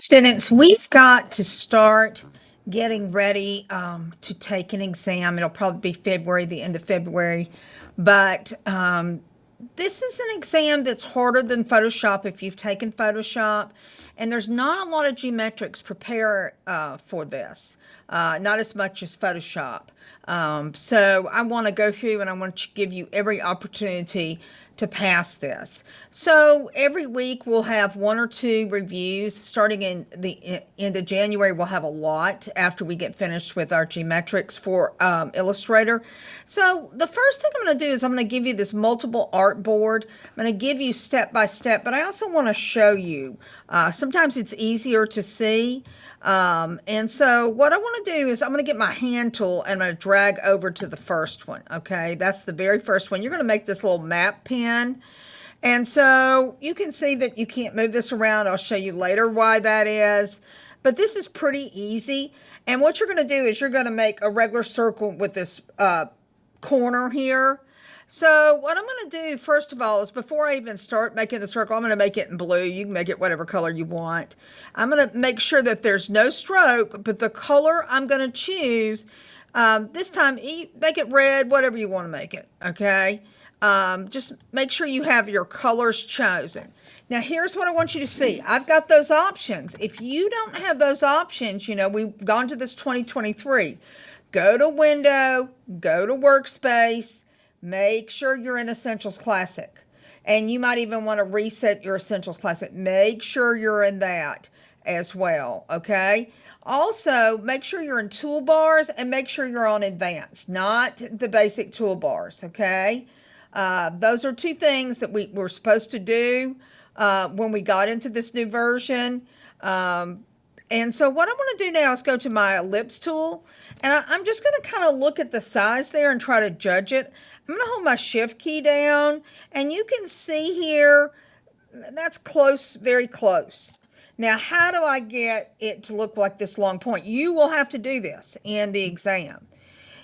Students, we've got to start getting ready to take an exam. It'll probably be February, the end of February. But this is an exam that's harder than Photoshop if you've taken Photoshop. And there's not a lot of geometrics prepare for this, not as much as Photoshop. So I want to go through and I want to give you every opportunity to pass this. So every week we'll have one or two reviews. Starting in the end of January, we'll have a lot after we get finished with our geometrics for Illustrator. So the first thing I'm going to do is I'm going to give you this multiple art board. I'm going to give you step by step, but I also want to show you. Sometimes it's easier to see. And so what I want to do is I'm going to get my hand tool and I'm going to drag over to the first one. Okay, that's the very first one. You're going to make this little map pen. And so you can see that you can't move this around. I'll show you later why that is. But this is pretty easy. And what you're going to do is you're going to make a regular circle with this corner here. So what I'm going to do first of all is before I even start making the circle, I'm going to make it in blue. You can make it whatever color you want. I'm going to make sure that there's no stroke, but the color I'm going to choose this time, make it red, whatever you want to make it. Okay. Just make sure you have your colors chosen. Now, here's what I want you to see. I've got those options. If you don't have those options, we've gone to this 2023. Go to Window, go to Workspace, make sure you're in Essentials Classic. And you might even want to reset your Essentials Classic. Make sure you're in that as well, okay? Also, make sure you're in Toolbars and make sure you're on Advanced, not the basic toolbars, okay? Those are two things that we were supposed to do when we got into this new version. And so what I want to do now is go to my ellipse tool, and I'm just going to kind of look at the size there and try to judge it. I'm going to hold my shift key down, and you can see here, that's close, very close. Now, how do I get it to look like this long point? You will have to do this in the exam.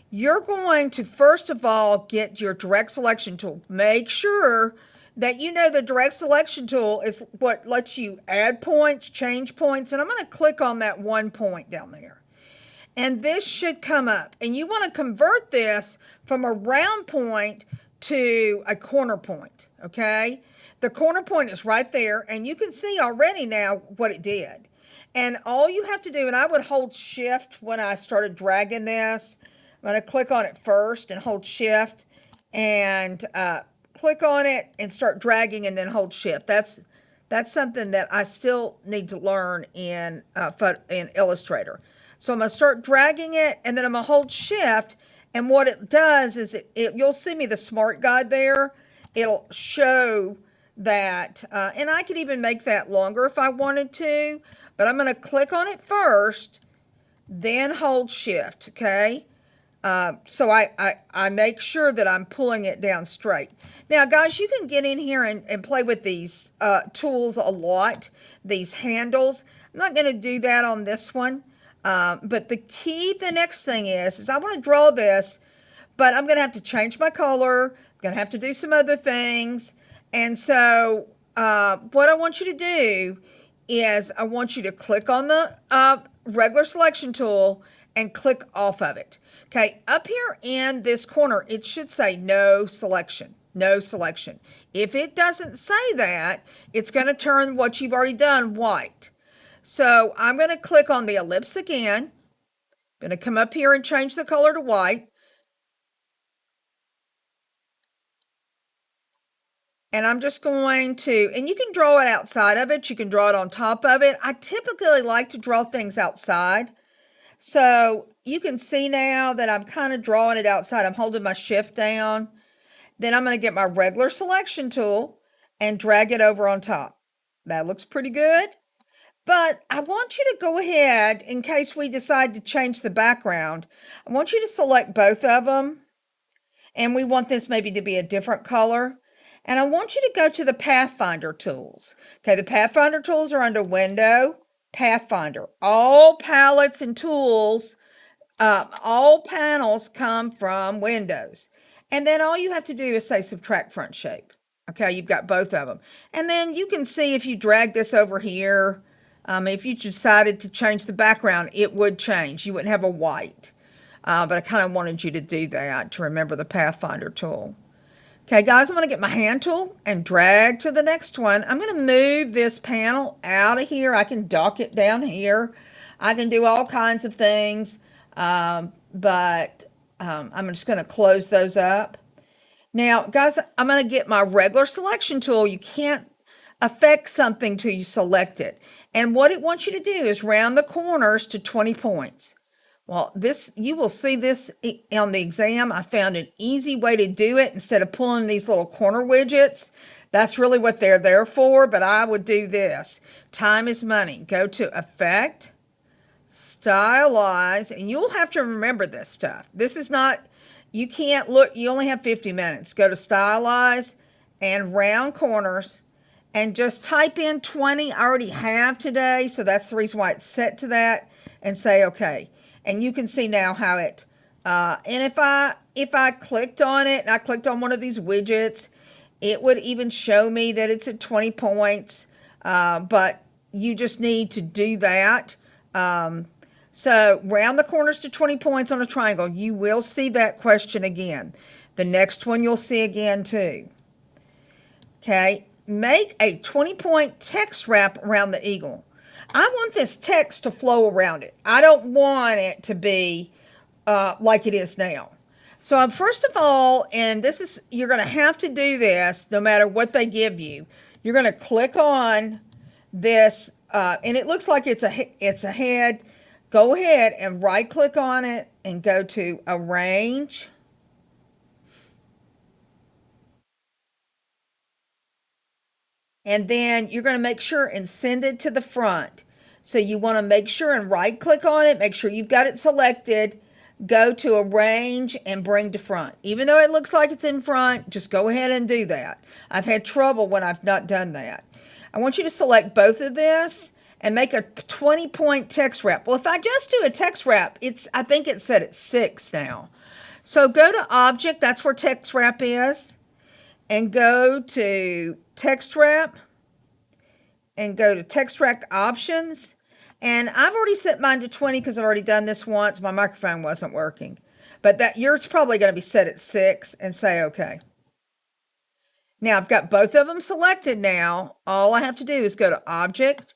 You're going to, first of all, get your direct selection tool. Make sure that you know the direct selection tool is what lets you add points, change points, and I'm going to click on that one point down there. And this should come up. And you want to convert this from a round point to a corner point, okay? The corner point is right there, and you can see already now what it did. And all you have to do, and I would hold shift when I started dragging this. I'm going to click on it first and hold shift and click on it and start dragging and then hold shift. That's something that I still need to learn in Illustrator. So I'm going to start dragging it and then I'm going to hold shift. And what it does is you'll see me the smart guide there. It'll show that, and I could even make that longer if I wanted to, but I'm going to click on it first, then hold shift, okay? So I make sure that I'm pulling it down straight. Now, guys, you can get in here and play with these tools a lot, these handles. I'm not going to do that on this one. But the next thing is I want to draw this, but I'm going to have to change my color. I'm going to have to do some other things. And so what I want you to do is I want you to click on the regular selection tool and click off of it. Okay, up here in this corner, it should say no selection. No selection. If it doesn't say that, it's going to turn what you've already done white. So I'm going to click on the ellipse again. I'm going to come up here and change the color to white. And I'm just going to, and you can draw it outside of it. You can draw it on top of it. I typically like to draw things outside. So you can see now that I'm kind of drawing it outside. I'm holding my shift down. Then I'm going to get my regular selection tool and drag it over on top. That looks pretty good. But I want you to go ahead, in case we decide to change the background, I want you to select both of them. And we want this maybe to be a different color. And I want you to go to the Pathfinder tools. Okay, the Pathfinder tools are under Window, Pathfinder. All palettes and tools, all panels come from Windows. And then all you have to do is say subtract front shape. Okay, you've got both of them. And then you can see if you drag this over here, If you decided to change the background, it would change. You wouldn't have a white. But I kind of wanted you to do that to remember the Pathfinder tool. Okay, guys, I'm going to get my hand tool and drag to the next one. I'm going to move this panel out of here. I can dock it down here. I can do all kinds of things, but I'm just going to close those up. Now, guys, I'm going to get my regular selection tool. You can't affect something till you select it. And what it wants you to do is round the corners to 20 points. Well, this, you will see this on the exam. I found an easy way to do it instead of pulling these little corner widgets. That's really what they're there for, but I would do this. Time is money. Go to Effect, Stylize, and you'll have to remember this stuff. This is not, you can't look, you only have 50 minutes. Go to Stylize and Round Corners and just type in 20. I already have today, so that's the reason why it's set to that, and say okay. And you can see now how it, and if I clicked on it and I clicked on one of these widgets, it would even show me that it's at 20 points, but you just need to do that. So round the corners to 20 points on a triangle. You will see that question again. The next one you'll see again too. Okay, make a 20-point text wrap around the eagle. I want this text to flow around it. I don't want it to be like it is now. So first of all, and this is, you're going to have to do this no matter what they give you. You're going to click on this, and it looks like it's a head. Go ahead and right click on it and go to Arrange. And then you're going to make sure and send it to the front. So you want to make sure and right click on it, make sure you've got it selected, go to Arrange and bring to front. Even though it looks like it's in front, just go ahead and do that. I've had trouble when I've not done that. I want you to select both of this and make a 20-point text wrap. Well, if I just do a text wrap, I think it's set at 6 now. So go to Object, that's where text wrap is, and go to Text Wrap and go to Text Wrap Options. And I've already set mine to 20 because I've already done this once. My microphone wasn't working. But that yours probably going to be set at 6, and say OK. Now I've got both of them selected now. All I have to do is go to Object,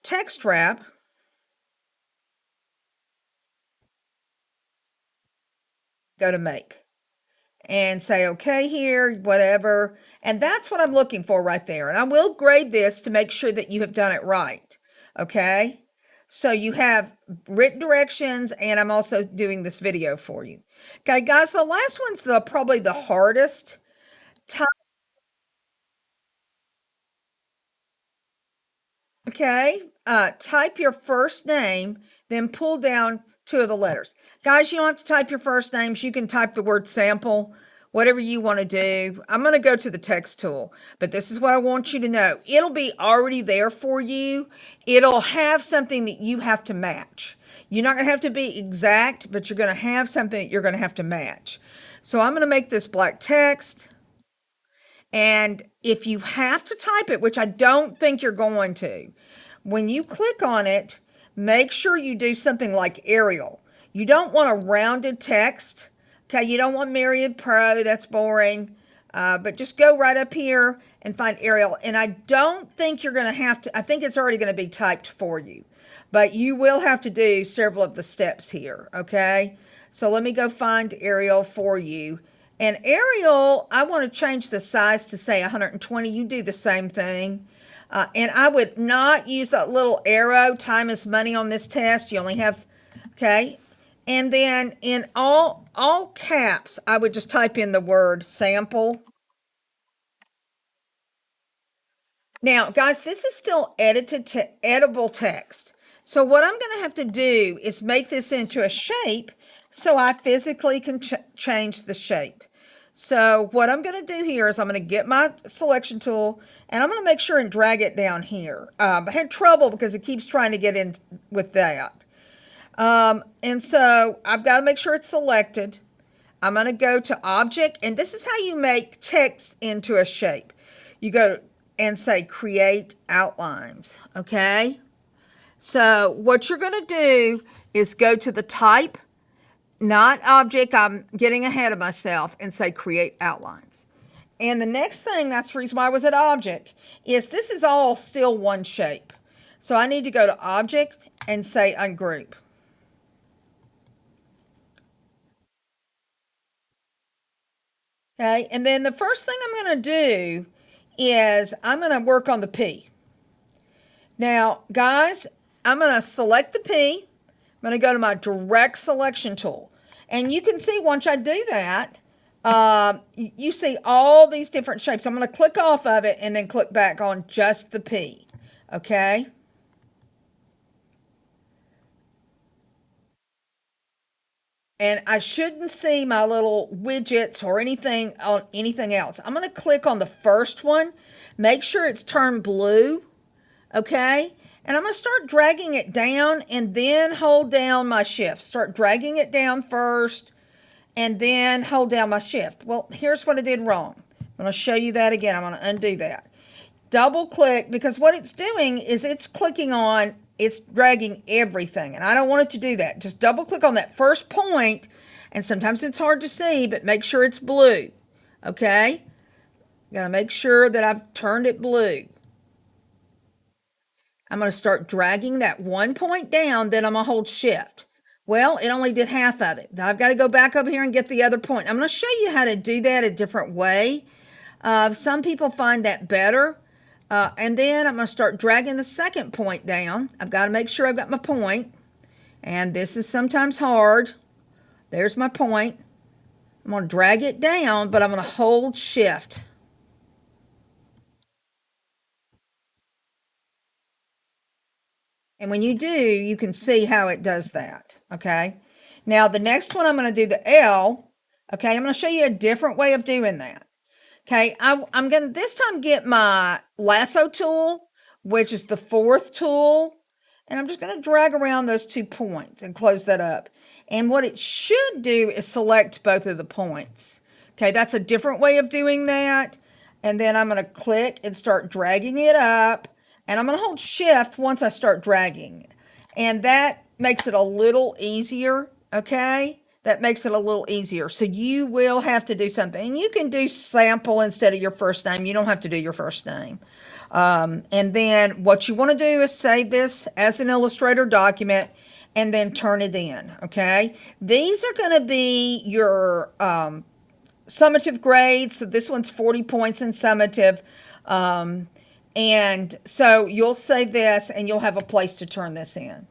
Text Wrap, go to Make, and say okay here, whatever. And that's what I'm looking for right there. And I will grade this to make sure that you have done it right. Okay. So you have written directions, and I'm also doing this video for you. Okay, guys, the last one's probably the hardest. Okay, type your first name, then pull down 2 of the letters. Guys, you don't have to type your first names. You can type the word sample, whatever you want to do. I'm going to go to the text tool, but this is what I want you to know. It'll be already there for you. It'll have something that you have to match. You're not going to have to be exact, but you're going to have something that you're going to have to match. So I'm going to make this black text. And if you have to type it, which I don't think you're going to, when you click on it, make sure you do something like Arial. You don't want a rounded text. Okay, you don't want Myriad Pro, that's boring. But just go right up here and find Arial. And I don't think you're going to have to, I think it's already going to be typed for you. But you will have to do several of the steps here, okay? So let me go find Arial for you. And Arial, I want to change the size to say 120. You do the same thing. And I would not use that little arrow. Time is money on this test. You only have, okay. And then in all caps, I would just type in the word sample. Now, guys, this is still editable text. So what I'm going to have to do is make this into a shape so I physically can change the shape. So what I'm going to do here is I'm going to get my selection tool, and I'm going to make sure and drag it down here. I had trouble because it keeps trying to get in with that. And so I've got to make sure it's selected. I'm going to go to Object, and this is how you make text into a shape. You go and say Create Outlines, okay? So what you're going to do is go to the type, not object, I'm getting ahead of myself, and say create outlines. And the next thing, that's the reason why I was at object, is this is all still one shape. So I need to go to object and say ungroup. Okay, and then the first thing I'm going to do is I'm going to work on the P. Now, guys, I'm going to select the P. I'm going to go to my direct selection tool. And you can see once I do that, you see all these different shapes. I'm going to click off of it and then click back on just the P. Okay? And I shouldn't see my little widgets or anything on anything else. I'm going to click on the first one. Make sure it's turned blue. Okay? And I'm going to start dragging it down and then hold down my shift. Start dragging it down first and then hold down my shift. Well, here's what I did wrong. I'm going to show you that again. I'm going to undo that. Double click, because what it's doing is it's clicking on, it's dragging everything. And I don't want it to do that. Just double click on that first point, and sometimes it's hard to see, but make sure it's blue. Okay? Got to make sure that I've turned it blue. I'm going to start dragging that one point down, then I'm going to hold shift. Well, it only did half of it. Now I've got to go back over here and get the other point. I'm going to show you how to do that a different way. Some people find that better. And then I'm going to start dragging the second point down. I've got to make sure I've got my point. And this is sometimes hard. There's my point. I'm going to drag it down, but I'm going to hold shift. And when you do, you can see how it does that. Okay. Now, the next one, I'm going to do the L. Okay. I'm going to show you a different way of doing that. Okay. I'm going to this time get my lasso tool, which is the fourth tool. And I'm just going to drag around those 2 points and close that up. And what it should do is select both of the points. Okay. That's a different way of doing that. And then I'm going to click and start dragging it up. And I'm going to hold shift once I start dragging. And that makes it a little easier, okay? That makes it a little easier. So you will have to do something. And you can do sample instead of your first name. You don't have to do your first name. And then what you want to do is save this as an Illustrator document and then turn it in, okay? These are going to be your summative grades. So this one's 40 points in summative. And so you'll save this and you'll have a place to turn this in.